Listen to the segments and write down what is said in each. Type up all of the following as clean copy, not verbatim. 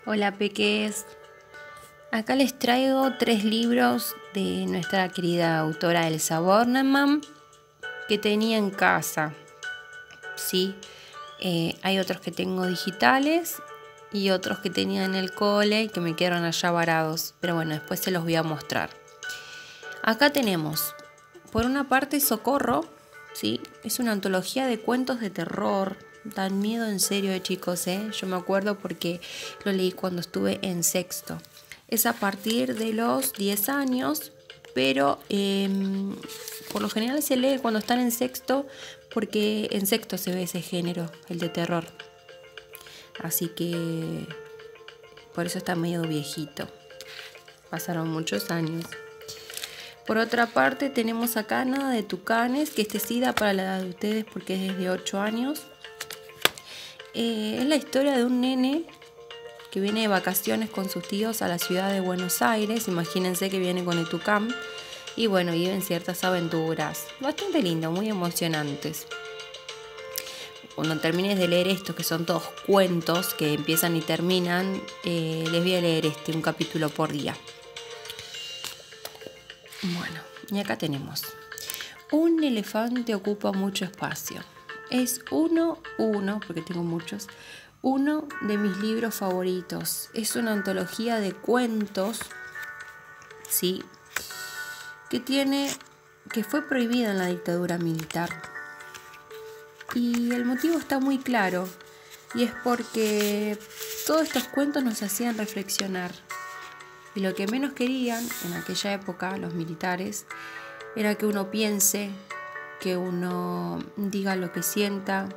Hola peques, acá les traigo 3 libros de nuestra querida autora Elsa Bornemann que tenía en casa. Sí, hay otros que tengo digitales y otros que tenía en el cole y que me quedaron allá varados, pero bueno, después se los voy a mostrar. Acá tenemos, por una parte, Socorro, ¿sí? Es una antología de cuentos de terror. Dan miedo en serio, chicos, ¿eh? Yo me acuerdo porque lo leí cuando estuve en sexto. Es a partir de los 10 años, pero por lo general se lee cuando están en sexto, porque en sexto se ve ese género, el de terror. Así que por eso está medio viejito. Pasaron muchos años. Por otra parte tenemos acá Nada de Tucanes, que sí da para la edad de ustedes porque es desde 8 años. Es la historia de un nene que viene de vacaciones con sus tíos a la ciudad de Buenos Aires. Imagínense que viene con el Tucán. Y bueno, viven ciertas aventuras. Bastante lindo, muy emocionantes. Cuando termines de leer esto, que son todos cuentos que empiezan y terminan, les voy a leer un capítulo por día. Bueno, y acá tenemos. Un elefante ocupa mucho espacio. Es uno, porque tengo muchos, uno de mis libros favoritos. Es una antología de cuentos, ¿sí? Que fue prohibida en la dictadura militar. Y el motivo está muy claro, y es porque todos estos cuentos nos hacían reflexionar. Y lo que menos querían en aquella época los militares era que uno piense, que uno diga lo que sienta,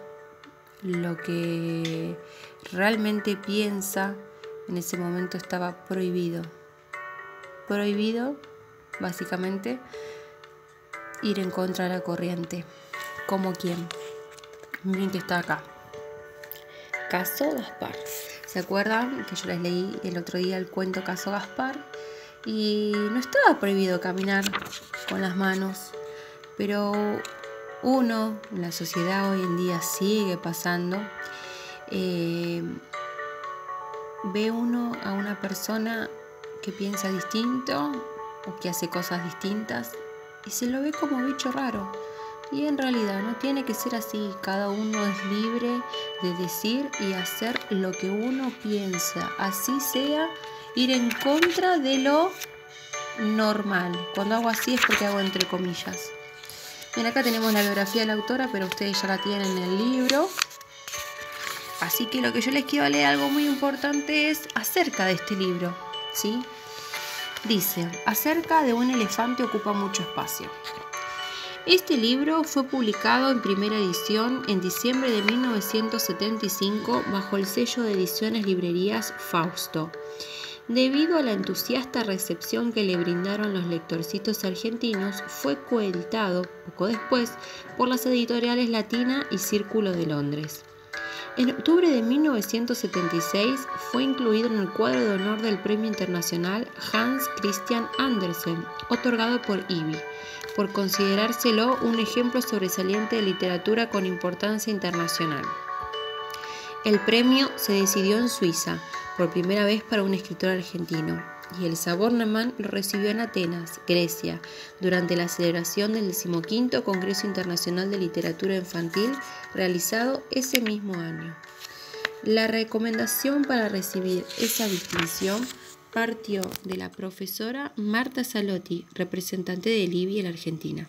lo que realmente piensa. En ese momento estaba prohibido. Prohibido, básicamente, ir en contra de la corriente. ¿Como quién? Miren que está acá. Caso Gaspar. ¿Se acuerdan que yo les leí el otro día el cuento Caso Gaspar? Y no estaba prohibido caminar con las manos, pero uno, en la sociedad hoy en día sigue pasando, ve uno a una persona que piensa distinto o que hace cosas distintas y se lo ve como bicho raro. Y en realidad no tiene que ser así. Cada uno es libre de decir y hacer lo que uno piensa, así sea ir en contra de lo normal. Cuando hago así es porque hago entre comillas. Bien, acá tenemos la biografía de la autora, pero ustedes ya la tienen en el libro. Así que lo que yo les quiero leer, algo muy importante, es acerca de este libro, ¿sí? Dice, acerca de un elefante ocupa mucho espacio. Este libro fue publicado en primera edición en diciembre de 1975 bajo el sello de ediciones librerías Fausto. Debido a la entusiasta recepción que le brindaron los lectorcitos argentinos, fue coeditado poco después por las editoriales Latina y Círculo de Londres. En octubre de 1976 fue incluido en el cuadro de honor del Premio Internacional Hans Christian Andersen, otorgado por IBI, por considerárselo un ejemplo sobresaliente de literatura con importancia internacional. El premio se decidió en Suiza, por primera vez para un escritor argentino, y Elsa Bornemann lo recibió en Atenas, Grecia, durante la celebración del 15º Congreso Internacional de Literatura Infantil, realizado ese mismo año. La recomendación para recibir esa distinción partió de la profesora Marta Salotti, representante de IBI en la Argentina.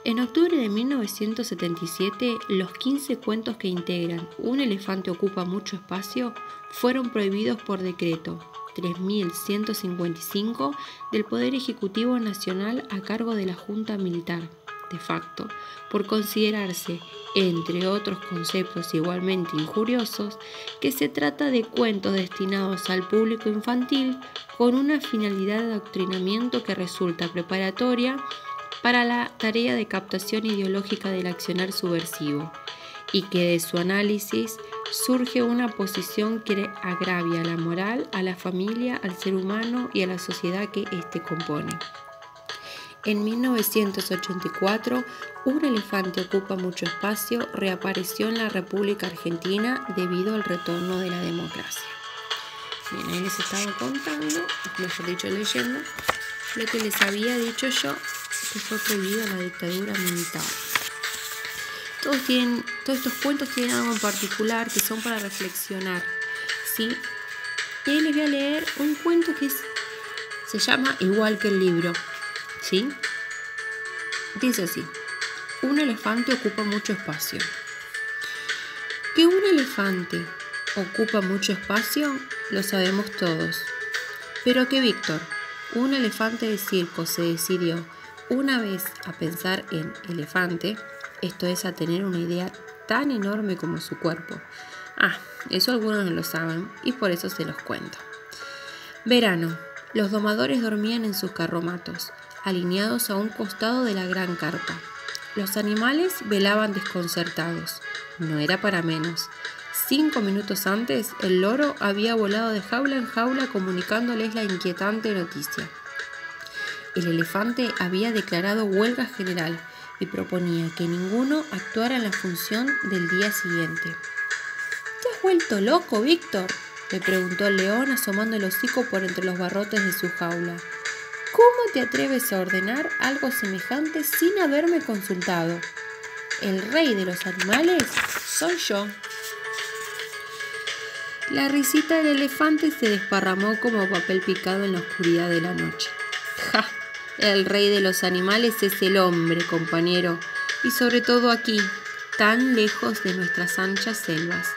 En octubre de 1977, los 15 cuentos que integran Un elefante ocupa mucho espacio fueron prohibidos por decreto 3155 del Poder Ejecutivo Nacional a cargo de la Junta Militar, de facto, por considerarse, entre otros conceptos igualmente injuriosos, que se trata de cuentos destinados al público infantil con una finalidad de adoctrinamiento que resulta preparatoria para la tarea de captación ideológica del accionar subversivo, y que de su análisis surge una posición que agravia la moral, a la familia, al ser humano y a la sociedad que éste compone. En 1984, Un elefante ocupa mucho espacio reapareció en la República Argentina debido al retorno de la democracia. Bien, ahí les estaba contando, mejor dicho leyendo, lo que les había dicho yo, que fue prohibido en la dictadura militar. Todos estos cuentos tienen algo en particular que son para reflexionar, ¿sí? Y ahí les voy a leer un cuento que se llama igual que el libro, ¿sí? Dice así: un elefante ocupa mucho espacio. Que un elefante ocupa mucho espacio lo sabemos todos, pero que Víctor, un elefante de circo, se decidió una vez a pensar en elefante, esto es, a tener una idea tan enorme como su cuerpo. Eso algunos no lo saben y por eso se los cuento. Verano. Los domadores dormían en sus carromatos, alineados a un costado de la gran carpa. Los animales velaban desconcertados. No era para menos. 5 minutos antes, el loro había volado de jaula en jaula comunicándoles la inquietante noticia. El elefante había declarado huelga general y proponía que ninguno actuara en la función del día siguiente. ¿Te has vuelto loco, Víctor?, le preguntó el león asomando el hocico por entre los barrotes de su jaula. ¿Cómo te atreves a ordenar algo semejante sin haberme consultado? El rey de los animales soy yo. La risita del elefante se desparramó como papel picado en la oscuridad de la noche. ¡Ja! El rey de los animales es el hombre, compañero, y sobre todo aquí, tan lejos de nuestras anchas selvas.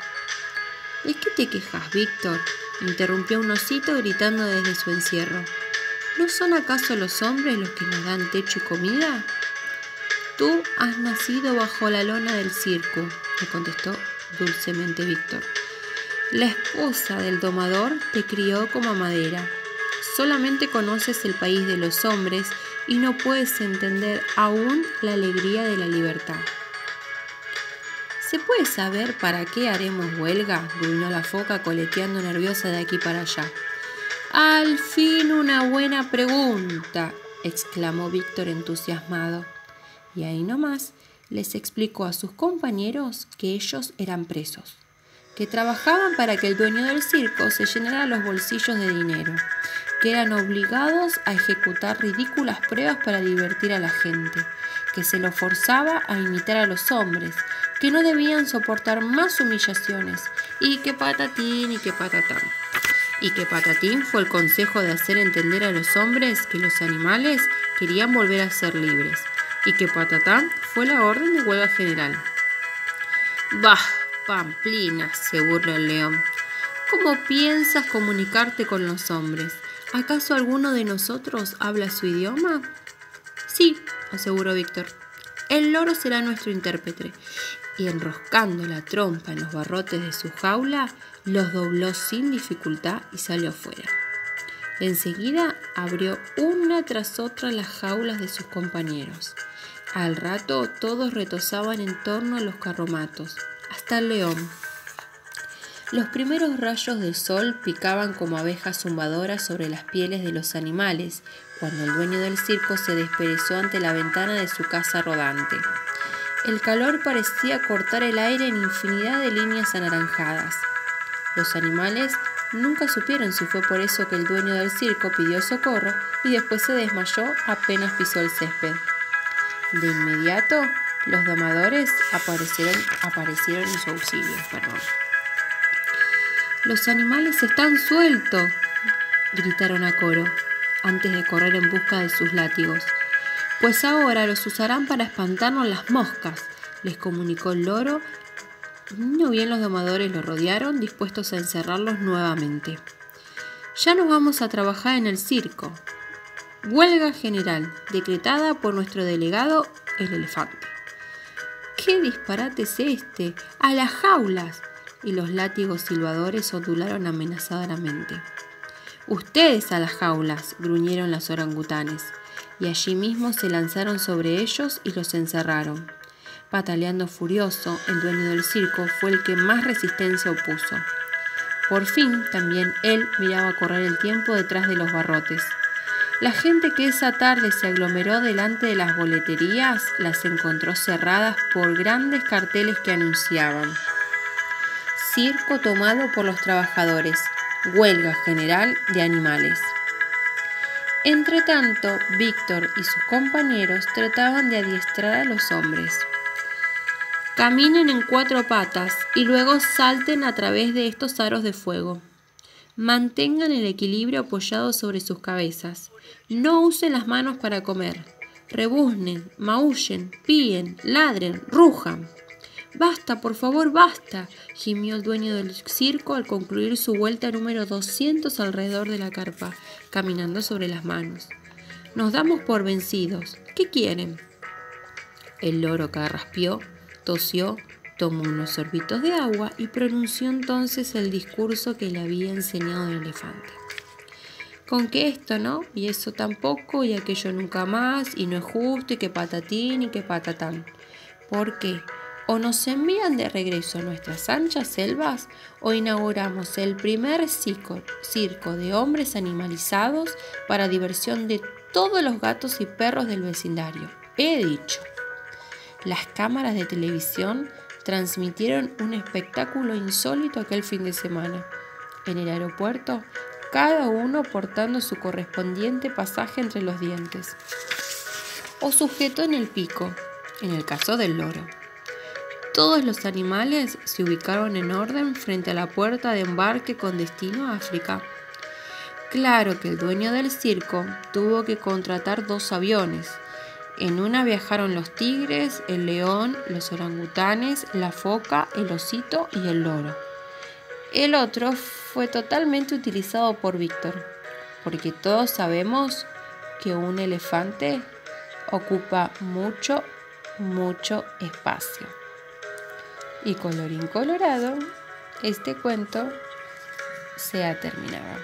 ¿De qué te quejas, Víctor?, interrumpió un osito gritando desde su encierro. ¿No son acaso los hombres los que nos dan techo y comida? Tú has nacido bajo la lona del circo, le contestó dulcemente Víctor. La esposa del domador te crió como madera. Solamente conoces el país de los hombres y no puedes entender aún la alegría de la libertad. ¿Se puede saber para qué haremos huelga?, gruñó la foca coleteando nerviosa de aquí para allá. Al fin una buena pregunta, exclamó Víctor entusiasmado. Y ahí nomás les explicó a sus compañeros que ellos eran presos, que trabajaban para que el dueño del circo se llenara los bolsillos de dinero, que eran obligados a ejecutar ridículas pruebas para divertir a la gente, que se los forzaba a imitar a los hombres, que no debían soportar más humillaciones, y que patatín y que patatán. Y que patatín fue el consejo de hacer entender a los hombres que los animales querían volver a ser libres, y que patatán fue la orden de huelga general. Bah, Pamplina, se burló el león. ¿Cómo piensas comunicarte con los hombres? ¿Acaso alguno de nosotros habla su idioma? Sí, aseguró Víctor. El loro será nuestro intérprete. Y enroscando la trompa en los barrotes de su jaula, los dobló sin dificultad y salió fuera. Enseguida abrió una tras otra las jaulas de sus compañeros. Al rato todos retozaban en torno a los carromatos, hasta el león. Los primeros rayos del sol picaban como abejas zumbadoras sobre las pieles de los animales, cuando el dueño del circo se desperezó ante la ventana de su casa rodante. El calor parecía cortar el aire en infinidad de líneas anaranjadas. Los animales nunca supieron si fue por eso que el dueño del circo pidió socorro y después se desmayó apenas pisó el césped. De inmediato, los domadores aparecieron en su auxilio. «Los animales están sueltos», gritaron a coro, antes de correr en busca de sus látigos. «Pues ahora los usarán para espantarnos las moscas», les comunicó el loro. No bien los domadores los rodearon, dispuestos a encerrarlos nuevamente. «Ya nos vamos a trabajar en el circo. Huelga general, decretada por nuestro delegado, el elefante». «¿Qué disparate es este? ¡A las jaulas!», y los látigos silbadores ondularon amenazadoramente. «Ustedes a las jaulas», gruñeron las orangutanes, y allí mismo se lanzaron sobre ellos y los encerraron. Pataleando furioso, el dueño del circo fue el que más resistencia opuso. Por fin, también él miraba correr el tiempo detrás de los barrotes. La gente que esa tarde se aglomeró delante de las boleterías las encontró cerradas por grandes carteles que anunciaban: «Circo tomado por los trabajadores. huelga general de animales. Entretanto, Víctor y sus compañeros trataban de adiestrar a los hombres. Caminen en 4 patas y luego salten a través de estos aros de fuego. Mantengan el equilibrio apoyado sobre sus cabezas. No usen las manos para comer. Rebuznen, maullen, píen, ladren, rujan. «Basta, por favor, basta», gimió el dueño del circo al concluir su vuelta número 200 alrededor de la carpa, caminando sobre las manos. «Nos damos por vencidos. ¿Qué quieren?» El loro carraspeó, tosió, tomó unos sorbitos de agua y pronunció entonces el discurso que le había enseñado el elefante. «Con que esto no, y eso tampoco, y aquello nunca más, y no es justo, y que patatín, y que patatán. ¿Por qué? O nos envían de regreso a nuestras anchas selvas, o inauguramos el primer circo de hombres animalizados para diversión de todos los gatos y perros del vecindario. He dicho». Las cámaras de televisión transmitieron un espectáculo insólito aquel fin de semana. En el aeropuerto, cada uno portando su correspondiente pasaje entre los dientes, o sujeto en el pico, en el caso del loro. Todos los animales se ubicaron en orden frente a la puerta de embarque con destino a África. Claro que el dueño del circo tuvo que contratar 2 aviones. En una viajaron los tigres, el león, los orangutanes, la foca, el osito y el loro. El otro fue totalmente utilizado por Víctor, porque todos sabemos que un elefante ocupa mucho espacio. Y colorín colorado, este cuento se ha terminado.